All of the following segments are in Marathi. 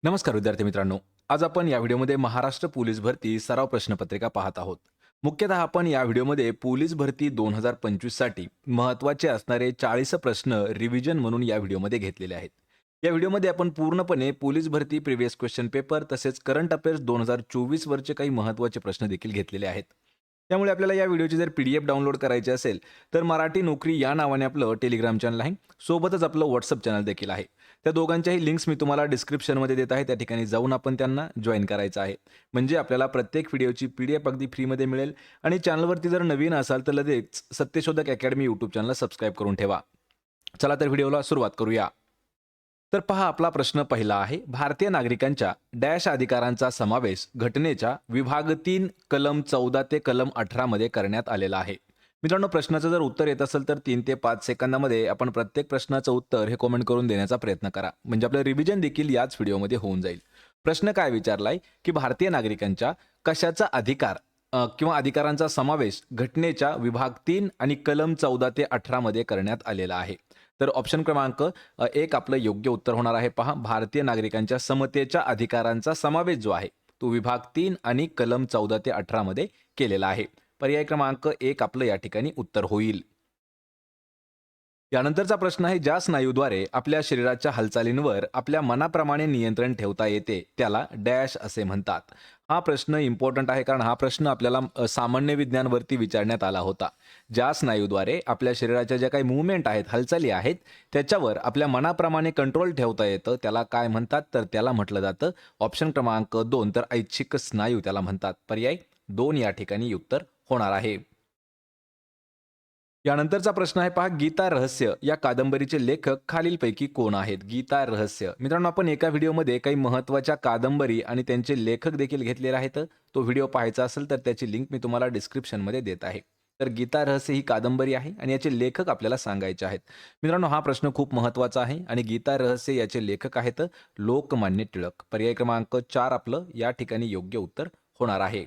नमस्कार विद्यार्थी मित्रांनो. आज आपण या व्हिडिओमध्ये महाराष्ट्र पोलीस भरती सराव प्रश्नपत्रिका पाहत आहोत. मुख्यतः आपण या व्हिडिओमध्ये पोलीस भरती 2025 साठी महत्त्वाचे असणारे 40 प्रश्न रिव्हिजन म्हणून या व्हिडिओमध्ये घेतलेले आहेत. या व्हिडिओमध्ये आपण पूर्णपणे पोलीस भरती प्रिव्हियस क्वेश्चन पेपर तसेच करंट अफेअर्स 2024 वरचे काही महत्त्वाचे प्रश्न देखील घेतलेले आहेत. त्यामुळे आपल्याला या व्हिडिओची जर PDF डाउनलोड करायची असेल तर मराठी नोकरी या नावाने आपलं टेलिग्राम चॅनल आहे. सोबतच आपलं WhatsApp चॅनल देखील आहे. त्या दोघांच्याही लिंक्स मी तुम्हाला डिस्क्रिप्शनमध्ये देत आहे. त्या ठिकाणी जाऊन आपण त्यांना जॉइन करायचं आहे. म्हणजे आपल्याला प्रत्येक व्हिडिओची PDF अगदी फ्रीमध्ये मिळेल आणि चॅनलवरती जर नवीन असाल तर लगेच सत्यशोधक अकॅडमी यूट्यूब चॅनलला सबस्क्राईब करून ठेवा. चला तर व्हिडिओला सुरुवात करूया. तर पहा आपला प्रश्न पहिला आहे. भारतीय नागरिकांच्या डॅश अधिकारांचा समावेश घटनेच्या विभाग 3 कलम 14 ते कलम 18 मध्ये करण्यात आलेला आहे. मित्रांनो, प्रश्नाचं जर उत्तर येत असेल तर 3 ते 5 सेकंदामध्ये आपण प्रत्येक प्रश्नाचं उत्तर हे कमेंट करून देण्याचा प्रयत्न करा. म्हणजे आपलं रिव्हिजन देखील याच व्हिडिओमध्ये होऊन जाईल. प्रश्न काय विचारलाय की भारतीय नागरिकांच्या कशाचा अधिकार किंवा अधिकारांचा समावेश घटनेच्या विभाग 3 आणि कलम 14 ते 18 मध्ये करण्यात आलेला आहे. तर ऑप्शन क्रमांक 1 आपलं योग्य उत्तर होणार आहे. पहा, भारतीय नागरिकांच्या समतेच्या अधिकारांचा समावेश जो आहे तो विभाग 3 आणि कलम 14 ते 18 मध्ये केलेला आहे. पर्याय क्रमांक 1 आपलं या ठिकाणी उत्तर होईल. यानंतरचा प्रश्न आहे, ज्या स्नायूद्वारे आपल्या शरीराच्या हालचालींवर आपल्या मनाप्रमाणे नियंत्रण ठेवता येते त्याला डॅश असे म्हणतात. हा प्रश्न इम्पॉर्टंट आहे कारण हा प्रश्न आपल्याला सामान्य विज्ञानवरती विचारण्यात आला होता. ज्या स्नायूद्वारे आपल्या शरीराच्या ज्या काही मूवमेंट आहेत, हालचाली आहेत, त्याच्यावर आपल्या मनाप्रमाणे कंट्रोल ठेवता येतं त्याला काय म्हणतात? तर त्याला म्हटलं जातं ऑप्शन क्रमांक 2 तर ऐच्छिक स्नायू त्याला म्हणतात. पर्याय 2 या ठिकाणी उत्तर होणार आहे. यानंतरचा प्रश्न आहे, पहा, गीता रहस्य या कादंबरीचे लेखक खालीलपैकी कोण आहेत? गीता रहस्य. मित्रांनो, आपण एका व्हिडिओमध्ये काही महत्त्वाच्या कादंबरी आणि त्यांचे लेखक देखील घेतलेले आहेत. तो व्हिडिओ पाहायचा असेल तर त्याची लिंक मी तुम्हाला डिस्क्रिप्शनमध्ये देत आहे. तर गीता रहस्य ही कादंबरी आहे आणि याचे लेखक आपल्याला सांगायचे आहेत. मित्रांनो, हा प्रश्न खूप महत्त्वाचा आहे आणि गीता रहस्य याचे लेखक आहेत लोकमान्य टिळक. पर्याय क्रमांक 4 आपलं या ठिकाणी योग्य उत्तर होणार आहे.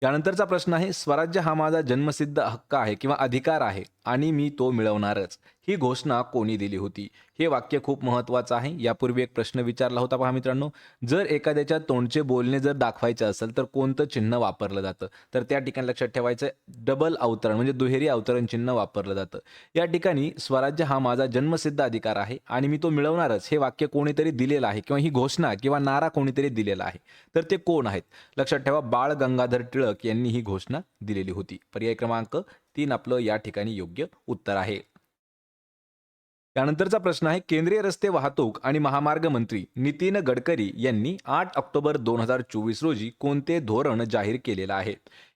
त्यानंतरचा प्रश्न आहे, स्वराज्य हा माझा जन्मसिद्ध हक्क आहे किंवा अधिकार आहे आणि मी तो मिळवणारच, ही घोषणा कोणी दिली होती? हे वाक्य खूप महत्त्वाचं आहे. यापूर्वी एक प्रश्न विचारला होता पहा मित्रांनो, जर एखाद्याच्या तोंडचे बोलणे जर दाखवायचे असेल तर कोणतं चिन्ह वापरलं जातं? तर त्या ठिकाणी लक्षात ठेवायचं, डबल अवतरण म्हणजे दुहेरी अवतरण चिन्ह वापरलं जातं. या ठिकाणी स्वराज्य हा माझा जन्मसिद्ध अधिकार आहे आणि मी तो मिळवणारच हे वाक्य कोणीतरी दिलेलं आहे किंवा ही घोषणा किंवा नारा कोणीतरी दिलेला आहे. तर ते कोण आहेत? लक्षात ठेवा, बाळ गंगाधर टिळक यांनी ही घोषणा दिलेली होती. पर्याय क्रमांक 3 आपलं या ठिकाणी योग्य उत्तर आहे. त्यानंतरचा प्रश्न आहे, केंद्रीय रस्ते वाहतूक आणि महामार्ग मंत्री नितीन गडकरी यांनी 8 ऑक्टोबर 2024 रोजी कोणते धोरण जाहीर केलेलं आहे?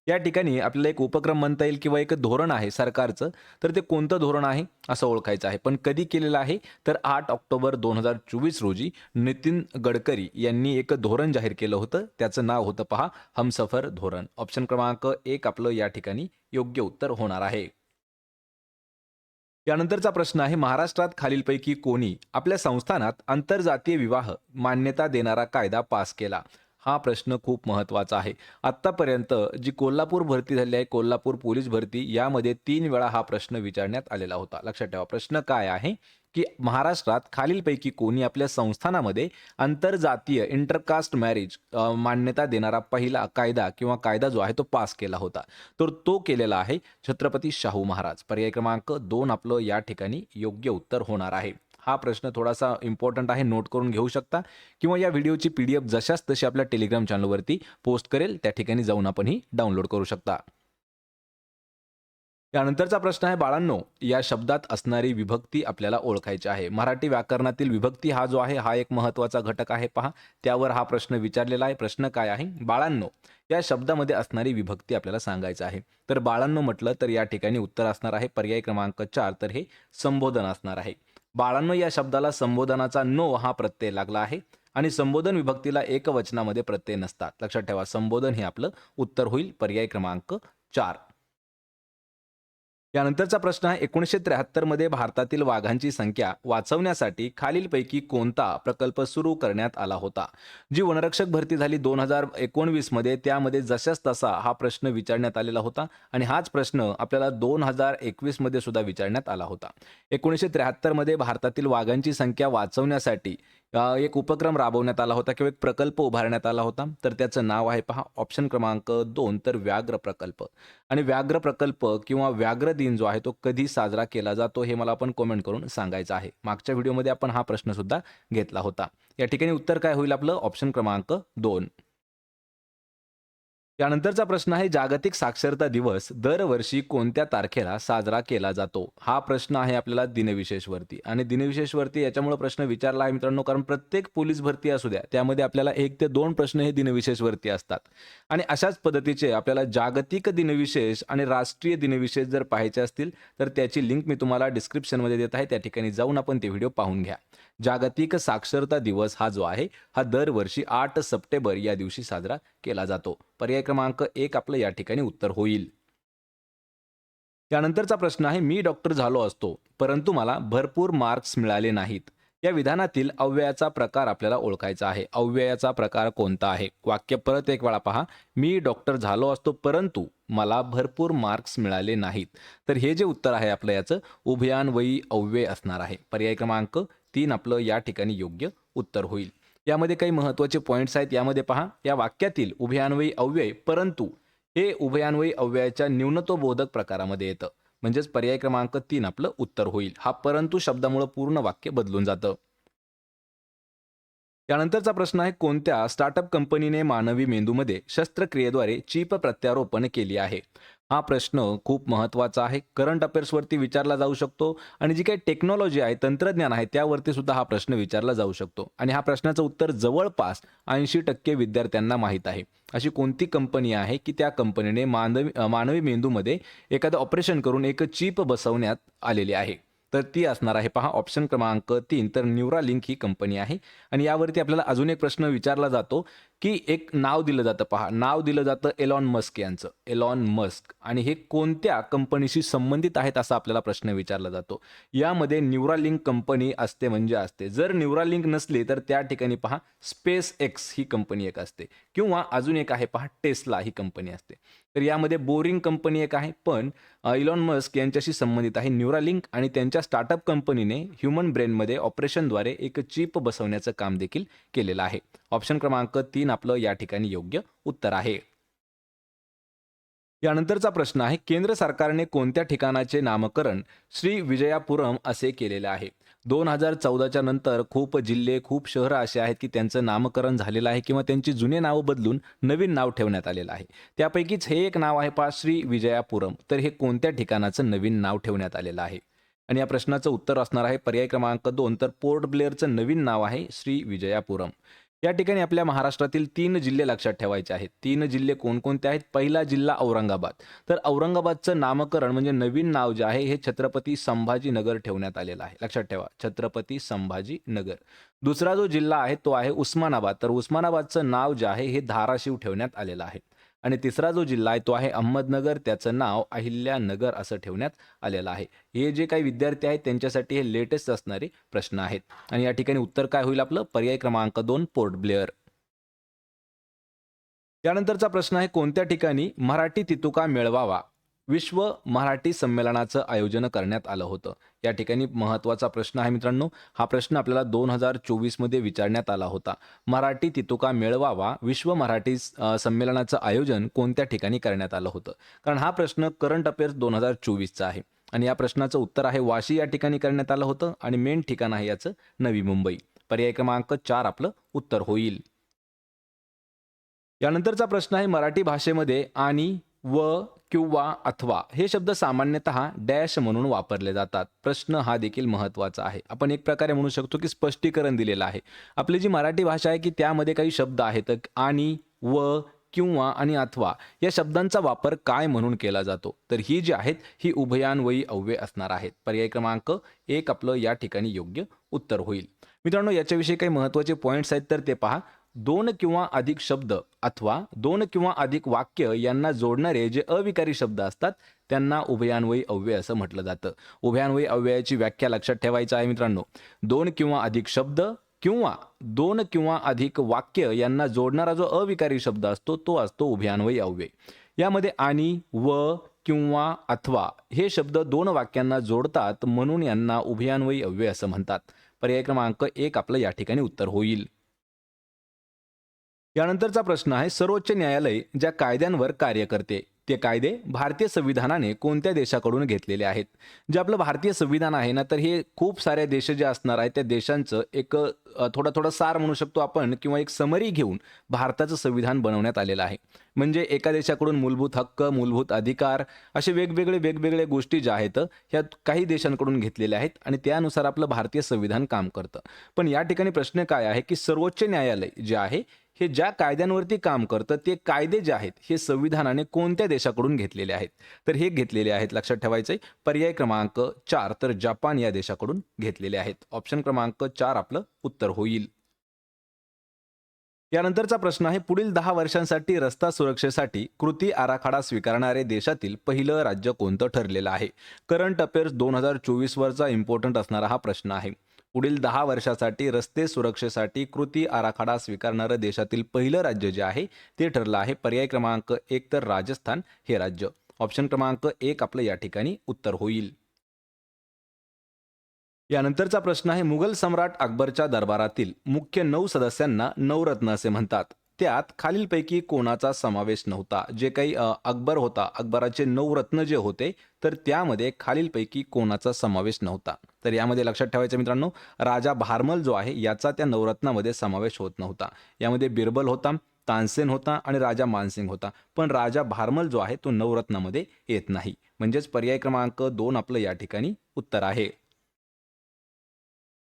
या ठिकाणी आपल्याला एक उपक्रम म्हणता येईल किंवा एक धोरण आहे सरकारचं. तर ते कोणतं धोरण आहे असं ओळखायचं आहे. पण कधी केलेलं आहे? तर 8 ऑक्टोबर 2024 रोजी नितीन गडकरी यांनी एक धोरण जाहीर केलं होतं. त्याचं नाव होतं पहा, हमसफर धोरण. ऑप्शन क्रमांक 1 आपलं या ठिकाणी योग्य उत्तर होणार आहे. यानंतरचा प्रश्न आहे, महाराष्ट्रात खालीलपैकी कोणी आपल्या संस्थानात आंतरजातीय विवाह मान्यता देणारा कायदा पास केला? हा प्रश्न खूप महत्त्वाचा आहे. आत्तापर्यंत जी कोल्हापूर भरती झाली आहे, कोल्हापूर पोलीस भरती, यामध्ये 3 वेळा हा प्रश्न विचारण्यात आलेला होता. लक्षात ठेवा, प्रश्न काय आहे की महाराष्ट्रात खालीलपैकी कोणी आपल्या संस्थानामध्ये आंतरजातीय इंटरकास्ट मॅरेज मान्यता देणारा पहिला कायदा किंवा कायदा जो आहे तो पास केला होता? तर तो केलेला आहे छत्रपती शाहू महाराज. पर्याय क्रमांक 2 आपलं या ठिकाणी योग्य उत्तर होणार आहे. हा प्रश्न थोडासा इम्पॉर्टंट आहे, नोट करून घेऊ शकता किंवा या व्हिडिओची PDF जशाच तशी आपल्या टेलिग्राम चॅनलवरती पोस्ट करेल, त्या ठिकाणी जाऊन आपण ही डाउनलोड करू शकता. त्यानंतरचा प्रश्न आहे, बाळांनो, या शब्दात असणारी विभक्ती आपल्याला ओळखायची आहे. मराठी व्याकरणातील विभक्ती हा जो आहे हा एक महत्त्वाचा घटक आहे. पहा, त्यावर हा प्रश्न विचारलेला आहे. प्रश्न काय आहे? बाळांनो, या शब्दामध्ये असणारी विभक्ती आपल्याला सांगायची आहे. तर बाळांनो म्हटलं तर या ठिकाणी उत्तर असणार आहे पर्याय क्रमांक 4, तर हे संबोधन असणार आहे. बाळांनो या शब्दाला संबोधनाचा नो हा प्रत्यय लागला आहे आणि संबोधन विभक्तीला एकवचनामध्ये प्रत्यय नसतात. लक्षात ठेवा, संबोधन हे आपलं उत्तर होईल. पर्याय क्रमांक 4. यानंतरचा प्रश्न आहे, 1973 मध्ये भारतातील वाघांची संख्या वाचवण्यासाठी खालीलपैकी कोणता प्रकल्प सुरू करण्यात आला होता? जी वनरक्षक भरती झाली 2019 मध्ये, त्यामध्ये जशास तसा हा प्रश्न विचारण्यात आलेला होता आणि हाच प्रश्न आपल्याला 2021 मध्ये सुद्धा विचारण्यात आला होता. 1973 मध्ये भारतातील वाघांची संख्या वाचवण्यासाठी एक उपक्रम राबवण्यात आला होता किंवा एक प्रकल्प उभारण्यात आला होता. तर त्याचं नाव आहे पहा ऑप्शन क्रमांक 2 तर व्याघ्र प्रकल्प. आणि व्याघ्र प्रकल्प किंवा व्याघ्र दिन जो आहे तो कधी साजरा केला जातो हे मला आपण कमेंट करून सांगायचं आहे. मागच्या व्हिडिओमध्ये आपण हा प्रश्न सुद्धा घेतला होता. या ठिकाणी उत्तर काय होईल आपलं ऑप्शन क्रमांक 2. त्यानंतरचा प्रश्न आहे जागतिक साक्षरता दिवस दरवर्षी कोणत्या तारखेला साजरा केला जातो? हा प्रश्न आहे आपल्याला दिनविशेषवरती आणि दिनविशेषवरती याच्यामुळे प्रश्न विचारला आहे मित्रांनो, कारण प्रत्येक पोलीस भरती असू द्या त्यामध्ये आपल्याला 1 ते 2 प्रश्न हे दिनविशेषवरती असतात. आणि अशाच पद्धतीचे आपल्याला जागतिक दिनविशेष आणि राष्ट्रीय दिनविशेष जर पाहायचे असतील तर त्याची लिंक मी तुम्हाला डिस्क्रिप्शनमध्ये देत आहे. त्या ठिकाणी जाऊन आपण ते व्हिडिओ पाहून घ्या. जागतिक साक्षरता दिवस हा जो आहे हा दरवर्षी 8 सप्टेंबर या दिवशी साजरा केला जातो. पर्याय क्रमांक 1 आपलं या ठिकाणी उत्तर होईल. त्यानंतरचा प्रश्न आहे मी डॉक्टर झालो असतो परंतु मला भरपूर मार्क्स मिळाले नाहीत. या विधानातील अव्ययाचा प्रकार आपल्याला ओळखायचा आहे. अव्ययाचा प्रकार कोणता आहे? वाक्य परत एक वेळा पहा. मी डॉक्टर झालो असतो परंतु मला भरपूर मार्क्स मिळाले नाहीत. तर हे जे उत्तर आहे आपलं याचं उभयान्वयी अव्यय असणार आहे. पर्याय क्रमांक 3 आपलं या ठिकाणी योग्य उत्तर होईल. यामध्ये काही महत्त्वाचे पॉईंट्स आहेत. यामध्ये पहा या वाक्यातील उभयान्वयी अव्यय परंतु हे उभयान्वयी अव्ययाच्या न्यूनत्वबोधक प्रकारामध्ये येतं. म्हणजेच पर्याय क्रमांक 3 आपलं उत्तर होईल. हा परंतु शब्दामुळे पूर्ण वाक्य बदलून जातं. त्यानंतरचा प्रश्न आहे कोणत्या स्टार्टअप कंपनीने मानवी मेंदूमध्ये शस्त्रक्रियेद्वारे चीप प्रत्यारोपण केली आहे? हा प्रश्न खूप महत्त्वाचा आहे. करंट अफेअर्सवरती विचारला जाऊ शकतो आणि जी काही टेक्नॉलॉजी आहे, तंत्रज्ञान आहे त्यावरती सुद्धा हा प्रश्न विचारला जाऊ शकतो. आणि हा प्रश्नाचं उत्तर जवळपास 80% विद्यार्थ्यांना माहीत आहे. अशी कोणती कंपनी आहे की त्या कंपनीने मानवी मेंदूमध्ये एखादं ऑपरेशन करून एक चिप बसवण्यात आलेली आहे? तर ती असणार आहे पहा ऑप्शन क्रमांक 3 तर न्यूरालिंक ही कंपनी आहे. आणि यावरती आपल्याला अजून एक प्रश्न विचारला जातो की एक नाव दिलं जातं पहा. नाव दिलं जातं एलॉन मस्क यांचं. एलॉन मस्क आणि हे कोणत्या कंपनीशी संबंधित आहेत असा आपल्याला प्रश्न विचारला जातो. यामध्ये न्यूरालिंक कंपनी असते म्हणजे असते. जर न्यूरालिंक नसली तर त्या ठिकाणी पहा स्पेस एक्स ही कंपनी एक असते किंवा अजून एक आहे पहा टेस्ला ही कंपनी असते. तर यामध्ये बोरिंग कंपनी एक आहे पण इलॉन मस्क यांच्याशी संबंधित आहे न्यूरालिंक आणि त्यांच्या स्टार्टअप कंपनीने ह्यूमन ब्रेनमध्ये ऑपरेशनद्वारे एक चिप बसवण्याचं काम देखील केलेलं आहे. ऑप्शन क्रमांक 3 आपलं या ठिकाणी योग्य उत्तर आहे. यानंतरचा प्रश्न आहे केंद्र सरकारने कोणत्या ठिकाणाचे नामकरण श्री विजयापुरम असे केलेले आहे? 2014च्या नंतर खूप जिल्हे खूप शहरं असे आहेत की त्यांचं नामकरण झालेलं आहे किंवा त्यांची जुने नाव बदलून नवीन नाव ठेवण्यात आलेलं आहे. त्यापैकीच हे एक नाव आहे पहा श्री विजयापुरम. तर हे कोणत्या ठिकाणाचं नवीन नाव ठेवण्यात आलेलं आहे? आणि या प्रश्नाचं उत्तर असणार आहे पर्याय क्रमांक 2 तर पोर्ट ब्लेअरचं नवीन नाव आहे श्री विजयापुरम. या ठिकाणी आपल्या महाराष्ट्रातील 3 जिल्हे लक्षात ठेवायचे आहेत. 3 जिल्हे कोणकोणते आहेत? पहिला जिल्हा औरंगाबाद. तर औरंगाबादचं नामकरण म्हणजे नवीन नाव जे आहे हे छत्रपती संभाजीनगर ठेवण्यात आलेलं आहे. लक्षात ठेवा छत्रपती संभाजीनगर. दुसरा जो जिल्हा आहे तो आहे उस्मानाबाद. तर उस्मानाबादचं नाव जे आहे हे धाराशिव ठेवण्यात आलेलं आहे. आणि तिसरा जो जिल्हा आहे तो आहे अहमदनगर. त्याचं नाव अहिल्यानगर असं ठेवण्यात आलेलं आहे. हे जे काही विद्यार्थी आहेत त्यांच्यासाठी हे लेटेस्ट असणारे प्रश्न आहेत. आणि या ठिकाणी उत्तर काय होईल आपलं पर्याय क्रमांक 2 पोर्ट ब्लेअर. त्यानंतरचा प्रश्न आहे कोणत्या ठिकाणी मराठी तितुका मेळावा विश्व मराठी संमेलनाचं आयोजन करण्यात आलं होतं? या ठिकाणी महत्त्वाचा प्रश्न आहे मित्रांनो. हा प्रश्न आपल्याला 2024 मध्ये विचारण्यात आला होता. मराठी तितुका मेळावा विश्व मराठी संमेलनाचं आयोजन कोणत्या ठिकाणी करण्यात आलं होतं? कारण हा प्रश्न करंट अफेअर्स 2024चा आहे. आणि या प्रश्नाचं उत्तर आहे वाशी या ठिकाणी करण्यात आलं होतं आणि मेन ठिकाण आहे याचं नवी मुंबई. पर्याय क्रमांक 4 आपलं उत्तर होईल. यानंतरचा प्रश्न आहे मराठी भाषेमध्ये आणि व किंवा अथवा हे शब्द सामान्यतः डॅश म्हणून वापरले जातात. प्रश्न हा देखील महत्त्वाचा आहे. आपण एक प्रकारे म्हणू शकतो की स्पष्टीकरण दिलेलं आहे. आपली जी मराठी भाषा आहे की त्यामध्ये काही शब्द आहेत आणि व किंवा आणि अथवा या शब्दांचा वापर काय म्हणून केला जातो? तर ही जी आहेत ही उभयान्वयी अव्यय असणार आहेत. पर्याय क्रमांक 1 आपलं या ठिकाणी योग्य उत्तर होईल. मित्रांनो याच्याविषयी काही महत्त्वाचे पॉईंट्स आहेत तर ते पहा. 2 किंवा अधिक शब्द अथवा 2 किंवा अधिक वाक्य यांना जोडणारे जे अविकारी शब्द असतात त्यांना उभयान्वयी अव्यय असं म्हटलं जातं. उभयान्वयी अव्ययाची व्याख्या लक्षात ठेवायची आहे मित्रांनो. 2 किंवा अधिक शब्द किंवा 2 किंवा अधिक वाक्य यांना जोडणारा जो अविकारी शब्द असतो तो असतो उभयान्वयी अव्यय. यामध्ये आणि व किंवा अथवा हे शब्द 2 वाक्यांना जोडतात म्हणून यांना उभयान्वयी अव्यय असं म्हणतात. पर्याय क्रमांक 1 आपलं या ठिकाणी उत्तर होईल. यानंतरचा प्रश्न आहे, सर्वोच्च न्यायालय ज्या कायद्यांवर कार्य करते ते कायदे भारतीय संविधानाने कोणत्या देशाकडून घेतलेले आहेत? जे आपलं भारतीय संविधान आहे ना, तर हे खूप साऱ्या देश जे असणार आहेत त्या देशांचं एक थोडा थोडा सार म्हणू शकतो आपण किंवा एक समरी घेऊन भारताचं संविधान बनवण्यात आलेलं आहे. म्हणजे एका देशाकडून मूलभूत हक्क, मूलभूत अधिकार असे वेगवेगळे गोष्टी ज्या आहेत ह्या काही देशांकडून घेतलेल्या आहेत आणि त्यानुसार आपलं भारतीय संविधान काम करतं. पण या ठिकाणी प्रश्न काय आहे, की सर्वोच्च न्यायालय जे आहे हे ज्या कायद्यांवरती काम करतं ते कायदे जे आहेत हे संविधानाने कोणत्या देशाकडून घेतलेले आहेत? तर हे घेतलेले आहेत, लक्षात ठेवायचं आहे. पर्याय क्रमांक 4 तर जपान या देशाकडून घेतलेले आहेत. ऑप्शन क्रमांक 4 आपलं उत्तर होईल. यानंतरचा प्रश्न आहे, पुढील 10 वर्षांसाठी रस्ता सुरक्षेसाठी कृती आराखडा स्वीकारणारे देशातील पहिलं राज्य कोणतं ठरलेलं आहे? करंट अफेअर्स 2024 वरचा इम्पॉर्टंट असणारा हा प्रश्न आहे. पुढील 10 वर्षासाठी रस्ते सुरक्षेसाठी कृती आराखडा स्वीकारणारं देशातील पहिलं राज्य जे आहे ते ठरलं आहे. पर्याय क्रमांक 1 तर राजस्थान हे राज्य. ऑप्शन क्रमांक 1 आपलं या ठिकाणी उत्तर होईल. यानंतरचा प्रश्न आहे, मुघल सम्राट अकबरच्या दरबारातील मुख्य 9 सदस्यांना नवरत्न असे म्हणतात. त्यात खालीलपैकी कोणाचा समावेश नव्हता? जे काही अकबर होता, अकबराचे 9 रत्न जे होते तर त्यामध्ये खालीलपैकी कोणाचा समावेश नव्हता? तर यामध्ये लक्षात ठेवायचं मित्रांनो, राजा भारमल जो आहे याचा त्या नवरत्नामध्ये समावेश होत नव्हता. यामध्ये बिरबल होता, तानसेन होता आणि राजा मानसिंग होता. पण राजा भारमल जो आहे तो नवरत्नामध्ये येत नाही. म्हणजेच पर्याय क्रमांक 2 आपलं या ठिकाणी उत्तर आहे.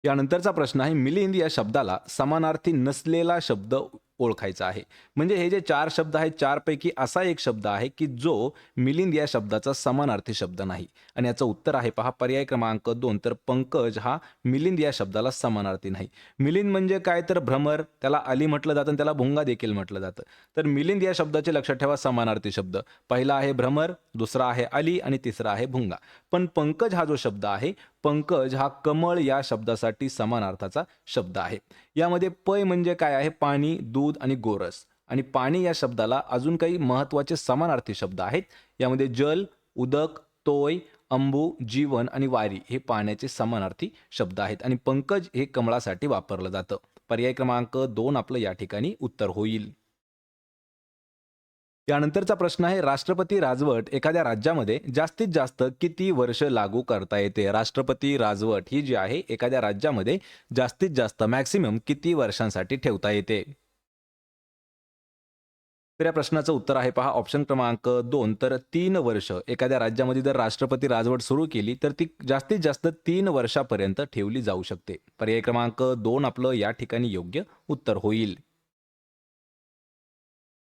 यानंतरचा प्रश्न आहे, मिलिंद या शब्दाला समानार्थी नसलेला शब्द ओळखायचा आहे. म्हणजे हे जे 4 शब्द आहेत, 4 पैकी असा एक शब्द आहे की जो मिलिंद या शब्दाचा समानार्थी शब्द नाही आणि याचं उत्तर आहे पहा, पर्याय क्रमांक 2 तर पंकज हा मिलिंद या शब्दाला समानार्थी नाही. मिलिंद म्हणजे काय तर भ्रमर, त्याला अली म्हटलं जातं आणि त्याला भुंगा देखील म्हटलं जातं. तर मिलिंद या शब्दाचे लक्षात ठेवा समानार्थी शब्द. पहिला आहे भ्रमर, दुसरा आहे अली आणि तिसरा आहे भुंगा. पण पंकज हा जो शब्द आहे, पंकज हा कमळ या शब्दासाठी समानार्थाचा शब्द आहे. यामध्ये पय म्हणजे काय आहे, पाणी, दूध आणि गोरस. आणि पाणी या शब्दाला अजून काही महत्त्वाचे समानार्थी शब्द आहेत. यामध्ये जल, उदक, तोय, अंबू, जीवन आणि वारी हे पाण्याचे समानार्थी शब्द आहेत आणि पंकज हे कमळासाठी वापरलं जातं. पर्याय क्रमांक 2 आपलं या ठिकाणी उत्तर होईल. त्यानंतरचा प्रश्न आहे, राष्ट्रपती राजवट एखाद्या राज्यामध्ये जास्तीत जास्त किती वर्ष लागू करता येते? राष्ट्रपती राजवट ही जी आहे एखाद्या राज्यामध्ये जास्तीत जास्त मॅक्सिमम किती वर्षांसाठी ठेवता येते? तर या प्रश्नाचं उत्तर आहे पहा, ऑप्शन क्रमांक 2 तर 3 वर्ष. एखाद्या राज्यामध्ये जर राष्ट्रपती राजवट सुरू केली तर ती जास्तीत जास्त 3 वर्षापर्यंत ठेवली जाऊ शकते. पर्याय क्रमांक 2 आपलं या ठिकाणी योग्य उत्तर होईल.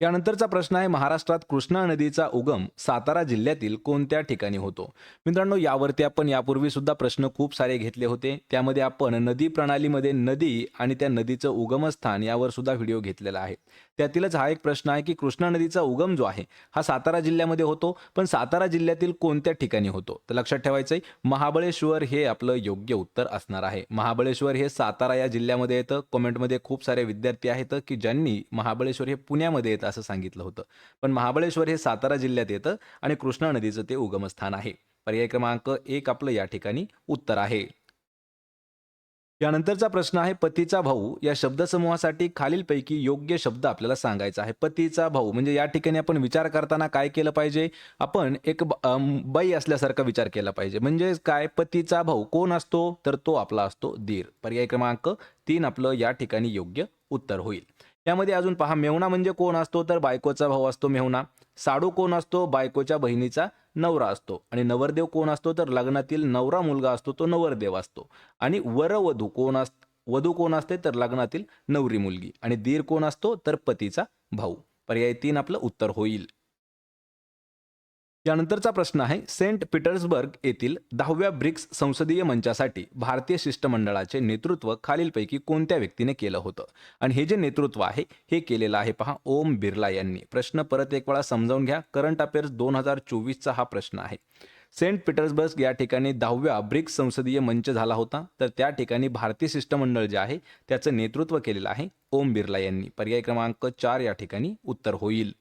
यानंतरचा प्रश्न आहे, महाराष्ट्रात कृष्णा नदीचा उगम सातारा जिल्ह्यातील कोणत्या ठिकाणी होतो? मित्रांनो, यावरती आपण यापूर्वी सुद्धा प्रश्न खूप सारे घेतले होते. त्यामध्ये आपण नदी प्रणालीमध्ये नदी आणि त्या नदीचं उगमस्थान यावर सुद्धा व्हिडिओ घेतलेला आहे. त्यातीलच हा एक प्रश्न आहे, की कृष्णा नदीचा उगम जो आहे हा सातारा जिल्ह्यामध्ये होतो, पण सातारा जिल्ह्यातील कोणत्या ठिकाणी होतो? तर लक्षात ठेवायचं आहे, महाबळेश्वर हे आपलं योग्य उत्तर असणार आहे. महाबळेश्वर हे सातारा या जिल्ह्यामध्ये येतं. कमेंटमध्ये खूप सारे विद्यार्थी आहेत की ज्यांनी महाबळेश्वर हे पुण्यामध्ये येतं असं सांगितलं होतं. पण महाबळेश्वर हे सातारा जिल्ह्यात येतं आणि कृष्णा नदीचं ते उगमस्थान आहे. पर्याय क्रमांक 1 आपलं या ठिकाणी उत्तर आहे. यानंतरचा प्रश्न आहे, पतीचा भाऊ या शब्दसमूहासाठी खालीलपैकी योग्य शब्द आपल्याला सांगायचा आहे. पतीचा भाऊ म्हणजे या ठिकाणी आपण विचार करताना काय केलं पाहिजे? आपण एक बाई असल्यासारखा विचार केला पाहिजे. म्हणजे काय, पतीचा भाऊ कोण असतो? तर तो आपला असतो दीर. पर्याय क्रमांक 3 आपलं या ठिकाणी योग्य उत्तर होईल. यामध्ये अजून पहा, मेहुणा म्हणजे कोण असतो? तर बायकोचा भाऊ असतो मेहुणा. साडू कोण असतो? बायकोच्या बहिणीचा नवरा असतो. आणि नवरदेव कोण असतो? तर लग्नातील नवरा मुलगा असतो तो नवरदेव असतो. आणि वधू कोण असते? तर लग्नातील नवरी मुलगी. आणि दीर कोण असतो? तर पतीचा भाऊ. पर्याय 3 आपलं उत्तर होईल. यानंतरचा प्रश्न आहे, सेंट पीटर्सबर्ग येथील 10व्या ब्रिक्स संसदीय मंचासाठी भारतीय शिष्टमंडळाचे नेतृत्व खालीलपैकी कोणत्या व्यक्तीने केलं होतं? आणि हे जे नेतृत्व आहे हे केलेलं आहे पहा, ओम बिर्ला यांनी. प्रश्न परत एक वेळा समजावून घ्या. करंट अफेअर्स 2024चा हा प्रश्न आहे. सेंट पीटर्सबर्ग या ठिकाणी 10व्या ब्रिक्स संसदीय मंच झाला होता. तर त्या ठिकाणी भारतीय शिष्टमंडळ जे आहे त्याचं नेतृत्व केलेलं आहे ओम बिर्ला यांनी. पर्याय क्रमांक 4 या ठिकाणी उत्तर होईल.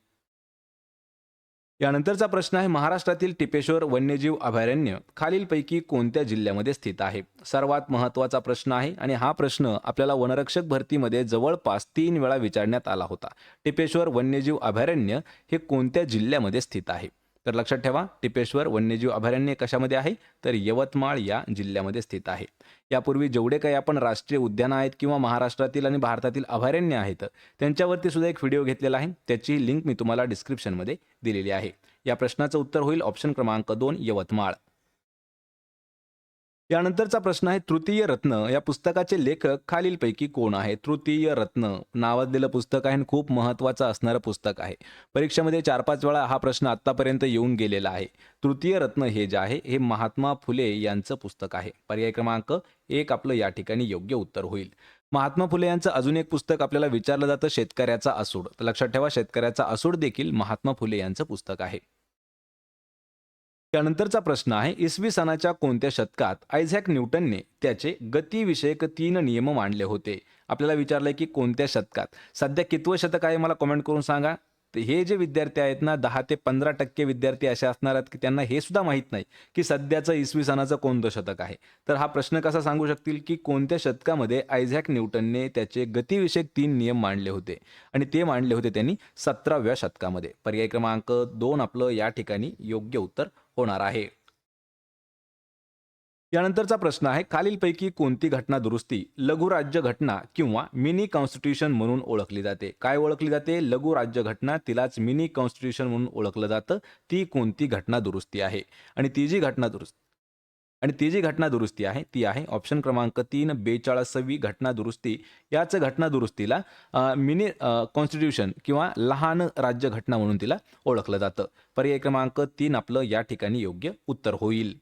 यानंतरचा प्रश्न आहे महाराष्ट्रातील टिपेश्वर वन्यजीव अभयारण्य खालीलपैकी कोणत्या जिल्ह्यामध्ये स्थित आहे. सर्वात महत्त्वाचा प्रश्न आहे आणि हा प्रश्न आपल्याला वनरक्षक भरतीमध्ये जवळपास 3 वेळा विचारण्यात आला होता. टिपेश्वर वन्यजीव अभयारण्य हे कोणत्या जिल्ह्यामध्ये स्थित आहे. तर लक्षात ठेवा, टिपेश्वर वन्यजीव अभयारण्य कशामध्ये आहे, तर यवतमाळ या जिल्ह्यामध्ये स्थित आहे. यापूर्वी जेवढे काही आपण राष्ट्रीय उद्यानं आहेत किंवा महाराष्ट्रातील आणि भारतातील अभयारण्य आहेत त्यांच्यावरती सुद्धा एक व्हिडिओ घेतलेला आहे. त्याची लिंक मी तुम्हाला डिस्क्रिप्शनमध्ये दिलेली आहे. या प्रश्नाचं उत्तर होईल ऑप्शन क्रमांक 2 यवतमाळ. यानंतरचा प्रश्न आहे तृतीय रत्न या पुस्तकाचे लेखक खालीलपैकी कोण आहे. तृतीय रत्न नावाजलेलं पुस्तक आहे आणि खूप महत्त्वाचं असणारं पुस्तक आहे. परीक्षेमध्ये 4-5 वेळा हा प्रश्न आत्तापर्यंत येऊन गेलेला आहे. तृतीय रत्न हे जे आहे हे महात्मा फुले यांचं पुस्तक आहे. पर्याय क्रमांक 1 आपलं या ठिकाणी योग्य उत्तर होईल. महात्मा फुले यांचं अजून एक पुस्तक आपल्याला विचारलं जातं शेतकऱ्याचा असूड. तर लक्षात ठेवा, शेतकऱ्याचा असूड देखील महात्मा फुले यांचं पुस्तक आहे. त्यानंतरचा प्रश्न आहे इसवी सनाच्या कोणत्या शतकात आयझॅक न्यूटनने त्याचे गतिविषयक 3 नियम मांडले होते. आपल्याला विचारलंय की कोणत्या शतकात. सध्या कितवं शतक आहे मला कमेंट करून सांगा. तर हे जे विद्यार्थी आहेत ना 10 ते 15% विद्यार्थी असे असणार आहेत की त्यांना हे सुद्धा माहीत नाही की सध्याचं इसवी सनाचं कोणतं शतक आहे. तर हा प्रश्न कसा सांगू शकतील की कोणत्या शतकामध्ये आयझॅक न्यूटनने त्याचे गतिविषयक 3 नियम मांडले होते आणि ते मांडले होते त्यांनी 17व्या शतकामध्ये. पर्याय क्रमांक 2 आपलं या ठिकाणी योग्य उत्तर होणार आहे. यानंतरचा प्रश्न आहे खालीलपैकी कोणती घटना दुरुस्ती लघुराज्य घटना किंवा मिनी कॉन्स्टिट्यूशन म्हणून ओळखली जाते. काय ओळखली जाते. लघुराज्य घटना, तिलाच मिनी कॉन्स्टिट्यूशन म्हणून ओळखलं जातं. ती कोणती घटना दुरुस्ती आहे आणि ती जी घटना दुरुस्ती आहे ती आहे ऑप्शन क्रमांक 3 42वी घटना दुरुस्ती. याच घटना दुरुस्तीला मिनी कॉन्स्टिट्यूशन किंवा लहान राज्य घटना म्हणून तिला ओळखलं जातं. पर्याय क्रमांक 3 आपलं या ठिकाणी योग्य उत्तर होईल.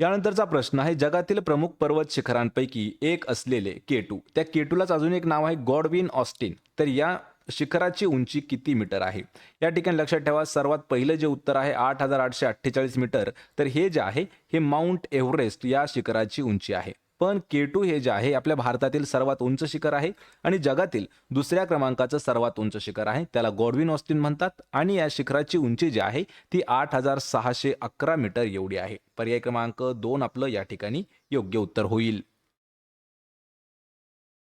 यानंतरचा प्रश्न आहे जगातील प्रमुख पर्वत शिखरांपैकी एक असलेले केटू, त्या केटूलाच अजून एक नाव आहे गॉडविन ऑस्टिन. तर या शिखराची उंची किती मीटर आहे. या ठिकाणी लक्षात ठेवा, सर्वात पहिलं जे उत्तर आहे 8,848 मीटर. तर हे जे आहे हे माउंट एव्हरेस्ट या शिखराची उंची आहे. पण केटू हे जे आहे आपल्या भारतातील सर्वात उंच शिखर आहे आणि जगातील दुसऱ्या क्रमांकाचं सर्वात उंच शिखर आहे. त्याला गॉडविन ऑस्टिन म्हणतात आणि या शिखराची उंची जी आहे ती 8,611 मीटर एवढी आहे. पर्याय क्रमांक 2 आपलं या ठिकाणी योग्य उत्तर होईल.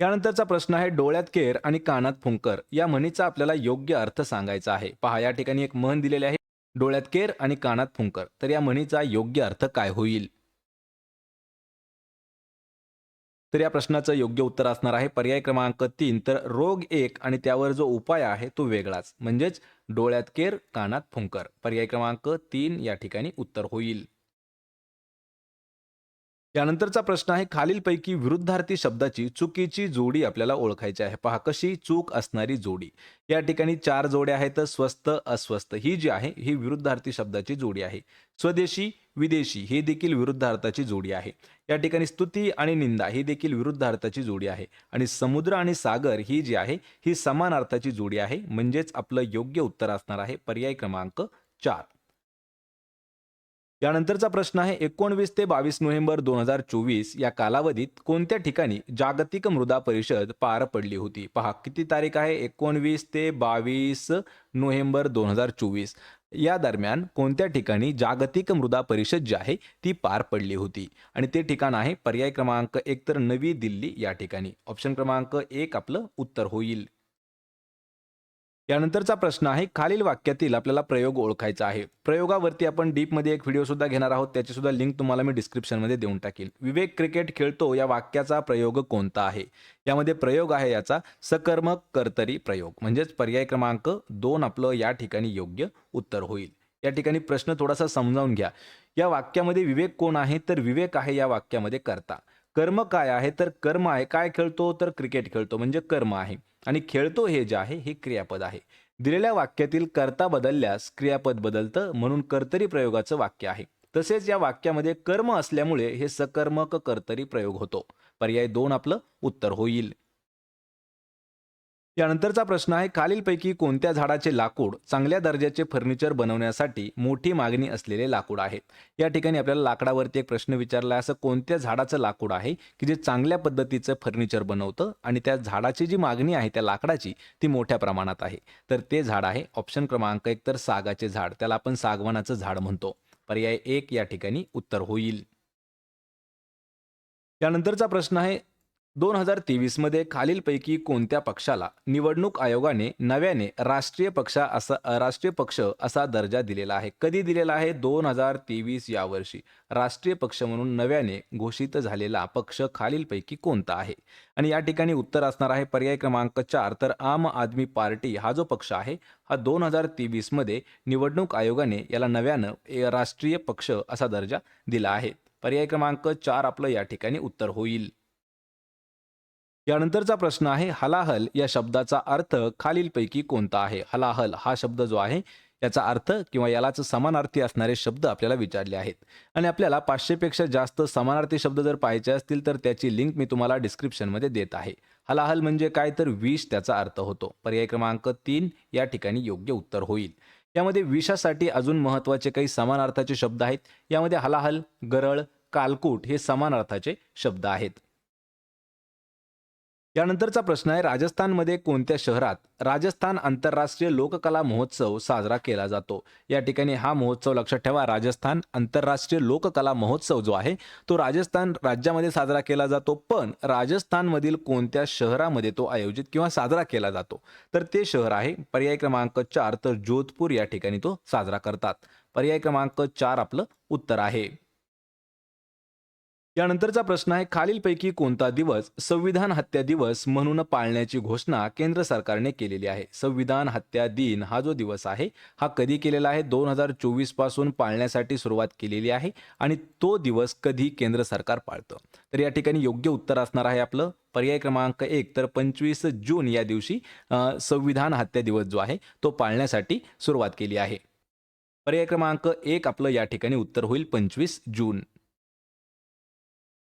यानंतरचा प्रश्न आहे डोळ्यात केर आणि कानात फुंकर या म्हणीचा आपल्याला योग्य अर्थ सांगायचा आहे. पहा, या ठिकाणी एक म्हण दिलेली आहे डोळ्यात केर आणि कानात फुंकर. तर या म्हणीचा योग्य अर्थ काय होईल. तर या प्रश्नाचं योग्य उत्तर असणार आहे पर्याय क्रमांक 3 तर रोग एक आणि त्यावर जो उपाय आहे तो वेगळाच, म्हणजेच डोळ्यात केर कानात फुंकर. पर्याय क्रमांक 3 या ठिकाणी उत्तर होईल. यानंतरचा प्रश्न आहे खालीलपैकी विरुद्धार्थी शब्दाची चुकीची जोडी आपल्याला ओळखायची आहे. पहा कशी चूक असणारी जोडी. या ठिकाणी 4 जोड्या आहेत. स्वस्त अस्वस्थ ही जी आहे ही विरुद्धार्थी शब्दाची जोडी आहे. स्वदेशी विदेशी ही देखील विरुद्धार्थाची जोडी आहे. या ठिकाणी स्तुती आणि निंदा ही देखील विरुद्धार्थाची जोडी आहे आणि समुद्र आणि सागर ही जी आहे ही समान अर्थाची जोडी आहे. म्हणजेच आपलं योग्य उत्तर असणार आहे पर्याय क्रमांक 4. यानंतरचा प्रश्न आहे 19 ते 22 नोव्हेंबर 2024 या कालावधीत कोणत्या ठिकाणी जागतिक मृदा परिषद पार पडली होती. पहा किती तारीख आहे 19 ते 22 नोव्हेंबर 2024 या दरम्यान कोणत्या ठिकाणी जागतिक मृदा परिषद जी आहे ती पार पडली होती आणि ते ठिकाण आहे पर्याय क्रमांक 1 तर नवी दिल्ली या ठिकाणी. ऑप्शन क्रमांक 1 आपलं उत्तर होईल. यानंतरचा प्रश्न आहे खालील वाक्यातील आपल्याला प्रयोग ओळखायचा आहे. प्रयोगावरती आपण डीपमध्ये एक व्हिडिओ सुद्धा घेणार आहोत. त्याची सुद्धा लिंक तुम्हाला मी डिस्क्रिप्शनमध्ये देऊन टाकेल. विवेक क्रिकेट खेळतो या वाक्याचा प्रयोग कोणता आहे. यामध्ये प्रयोग आहे याचा सकर्मक कर्तरी प्रयोग, म्हणजेच पर्याय क्रमांक 2 आपलं या ठिकाणी योग्य उत्तर होईल. या ठिकाणी प्रश्न थोडासा समजावून घ्या. या वाक्यामध्ये विवेक कोण आहे तर विवेक आहे या वाक्यामध्ये कर्ता. कर्म काय आहे तर कर्म आहे काय खेळतो तर क्रिकेट खेळतो म्हणजे कर्म आहे आणि खेळतो हे जे आहे हे क्रियापद आहे. दिलेल्या वाक्यातील कर्ता बदलल्यास क्रियापद बदलतं म्हणून कर्तरी प्रयोगाचं वाक्य आहे. तसेच या वाक्यामध्ये कर्म असल्यामुळे हे सकर्मक कर्तरी प्रयोग होतो. पर्याय 2 आपलं उत्तर होईल. यानंतरचा प्रश्न आहे, खालीलपैकी कोणत्या झाडाचे लाकूड चांगल्या दर्जाचे फर्निचर बनवण्यासाठी मोठी मागणी असलेले लाकूड आहे? या ठिकाणी आपल्याला लाकडावरती एक प्रश्न विचारला आहे, असं कोणत्या झाडाचं लाकूड आहे की जे चांगल्या पद्धतीचं फर्निचर बनवतं आणि त्या झाडाची जी मागणी आहे त्या लाकडाची ती मोठ्या प्रमाणात आहे? तर ते झाड आहे ऑप्शन क्रमांक 1 तर सागाचे झाड, त्याला आपण सागवानाचं झाड म्हणतो. पर्याय 1 या ठिकाणी उत्तर होईल. यानंतरचा प्रश्न आहे, 2023 मध्ये खालीलपैकी कोणत्या पक्षाला निवडणूक आयोगाने नव्याने राष्ट्रीय पक्ष असा दर्जा दिलेला आहे? कधी दिलेला आहे? 2023 या वर्षी राष्ट्रीय पक्ष म्हणून नव्याने घोषित झालेला पक्ष खालीलपैकी कोणता आहे? आणि या ठिकाणी उत्तर असणार आहे पर्याय क्रमांक 4 तर आम आदमी पार्टी हा जो पक्ष आहे हा 2023 मध्ये निवडणूक आयोगाने याला नव्यानं राष्ट्रीय पक्ष असा दर्जा दिला आहे. पर्याय क्रमांक 4 आपलं या ठिकाणी उत्तर होईल. यानंतरचा प्रश्न आहे, हलाहल या शब्दाचा अर्थ खालीलपैकी कोणता आहे? हलाहल हा शब्द जो आहे याचा अर्थ किंवा यालाच समानार्थी असणारे शब्द आपल्याला विचारले आहेत. आणि आपल्याला 500 पेक्षा जास्त समानार्थी शब्द जर पाहायचे असतील तर त्याची लिंक मी तुम्हाला डिस्क्रिप्शनमध्ये देत आहे. हलाहल म्हणजे काय तर विष त्याचा अर्थ होतो. पर्याय क्रमांक 3 या ठिकाणी योग्य उत्तर होईल. यामध्ये विषासाठी अजून महत्त्वाचे काही समानार्थाचे शब्द आहेत. यामध्ये हलाहल, गरळ, कालकूट हे समान अर्थाचे शब्द आहेत. यानंतरचा प्रश्न आहे, राजस्थानमध्ये कोणत्या शहरात राजस्थान आंतरराष्ट्रीय लोककला महोत्सव साजरा केला जातो? या ठिकाणी हा महोत्सव लक्षात ठेवा, राजस्थान आंतरराष्ट्रीय लोककला महोत्सव जो आहे तो राजस्थान राज्यामध्ये साजरा केला जातो, पण राजस्थानमधील कोणत्या शहरामध्ये तो आयोजित किंवा साजरा केला जातो? तर ते शहर आहे पर्याय क्रमांक 4 तर जोधपूर या ठिकाणी तो साजरा करतात. पर्याय क्रमांक 4 आपलं उत्तर आहे. यानंतरचा प्रश्न आहे, खालीलपैकी कोणता दिवस संविधान हत्या दिवस म्हणून पाळण्याची घोषणा केंद्र सरकारने केलेली आहे? संविधान हत्या दिन हा जो दिवस आहे हा कधी केलेला आहे? 2024 पासून पाळण्यासाठी सुरुवात केलेली आहे आणि तो दिवस कधी केंद्र सरकार पाळतं? तर या ठिकाणी योग्य उत्तर असणार आहे आपलं पर्याय क्रमांक 1 तर 25 जून या दिवशी संविधान हत्या दिवस जो आहे तो पाळण्यासाठी सुरुवात केली आहे. पर्याय क्रमांक 1 आपलं या ठिकाणी उत्तर होईल 25 जून.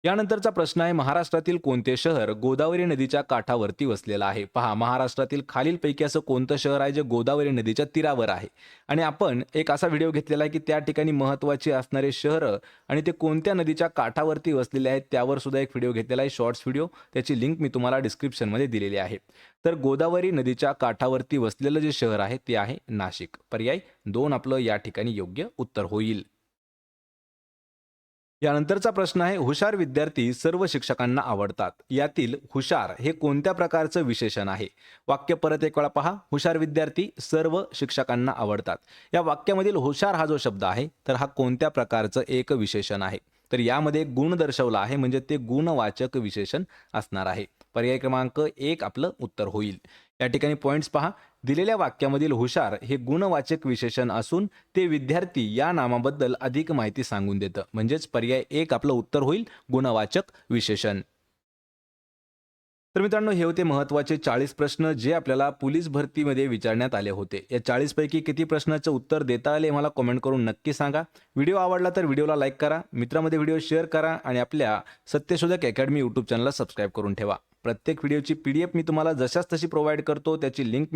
यानंतरचा प्रश्न आहे, महाराष्ट्रातील कोणते शहर गोदावरी नदीच्या काठावरती वसलेलं आहे? पहा, महाराष्ट्रातील खालीलपैकी असं कोणतं शहर आहे जे गोदावरी नदीच्या तीरावर आहे? आणि आपण एक असा व्हिडिओ घेतलेला आहे की त्या ठिकाणी महत्त्वाची असणारे शहरं आणि ते कोणत्या नदीच्या काठावरती वसलेले आहेत त्यावर सुद्धा एक व्हिडिओ घेतलेला आहे, शॉर्ट्स व्हिडिओ. त्याची लिंक मी तुम्हाला डिस्क्रिप्शनमध्ये दिलेली आहे. तर गोदावरी नदीच्या काठावरती वसलेलं जे शहर आहे ते आहे नाशिक. पर्याय 2 आपलं या ठिकाणी योग्य उत्तर होईल. यानंतरचा प्रश्न आहे, हुशार विद्यार्थी सर्व शिक्षकांना आवडतात. यातील हुशार हे कोणत्या प्रकारचं विशेषण आहे? वाक्य परत एक वेळा पहा, हुशार विद्यार्थी सर्व शिक्षकांना आवडतात. या वाक्यामधील हुशार हा जो शब्द आहे तर हा कोणत्या प्रकारचं एक विशेषण आहे? तर यामध्ये गुण दर्शवला आहे म्हणजे ते गुणवाचक विशेषण असणार आहे. पर्याय क्रमांक 1 आपलं उत्तर होईल. या ठिकाणी पॉइंट्स पहा, दिलेल्या वाक्यामधील हुशार हे गुणवाचक विशेषण असून ते विद्यार्थी या नामाबद्दल अधिक माहिती सांगून देतं. म्हणजेच पर्याय 1 आपलं उत्तर होईल गुणवाचक विशेषण. तर मित्रांनो, हे होते महत्त्वाचे 40 प्रश्न जे आपल्याला पोलीस भरतीमध्ये विचारण्यात आले होते. या 40 पैकी किती प्रश्नाचं उत्तर देता आले मला कमेंट करून नक्की सांगा. व्हिडिओ आवडला तर व्हिडिओला लाईक करा, मित्रांमध्ये व्हिडिओ शेअर करा आणि आपल्या सत्यशोधक अकॅडमी यूट्यूब चॅनलला सबस्क्राईब करून ठेवा. प्रत्येक व्हिडिओची PDF मी तुम्हाला जशाच तशी प्रोव्हाइड करतो. त्याची लिंक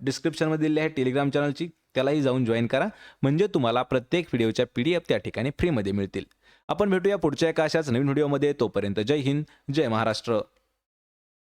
डिस्क्रिप्शनमध्ये दिली आहे टेलिग्राम चॅनलची, त्यालाही जाऊन जॉईन करा. म्हणजे तुम्हाला प्रत्येक व्हिडिओच्या PDF त्या ठिकाणी फ्रीमध्ये मिळतील. आपण भेटूया पुढच्या एका अशाच नवीन व्हिडिओमध्ये. तोपर्यंत जय हिंद, जय महाराष्ट्र.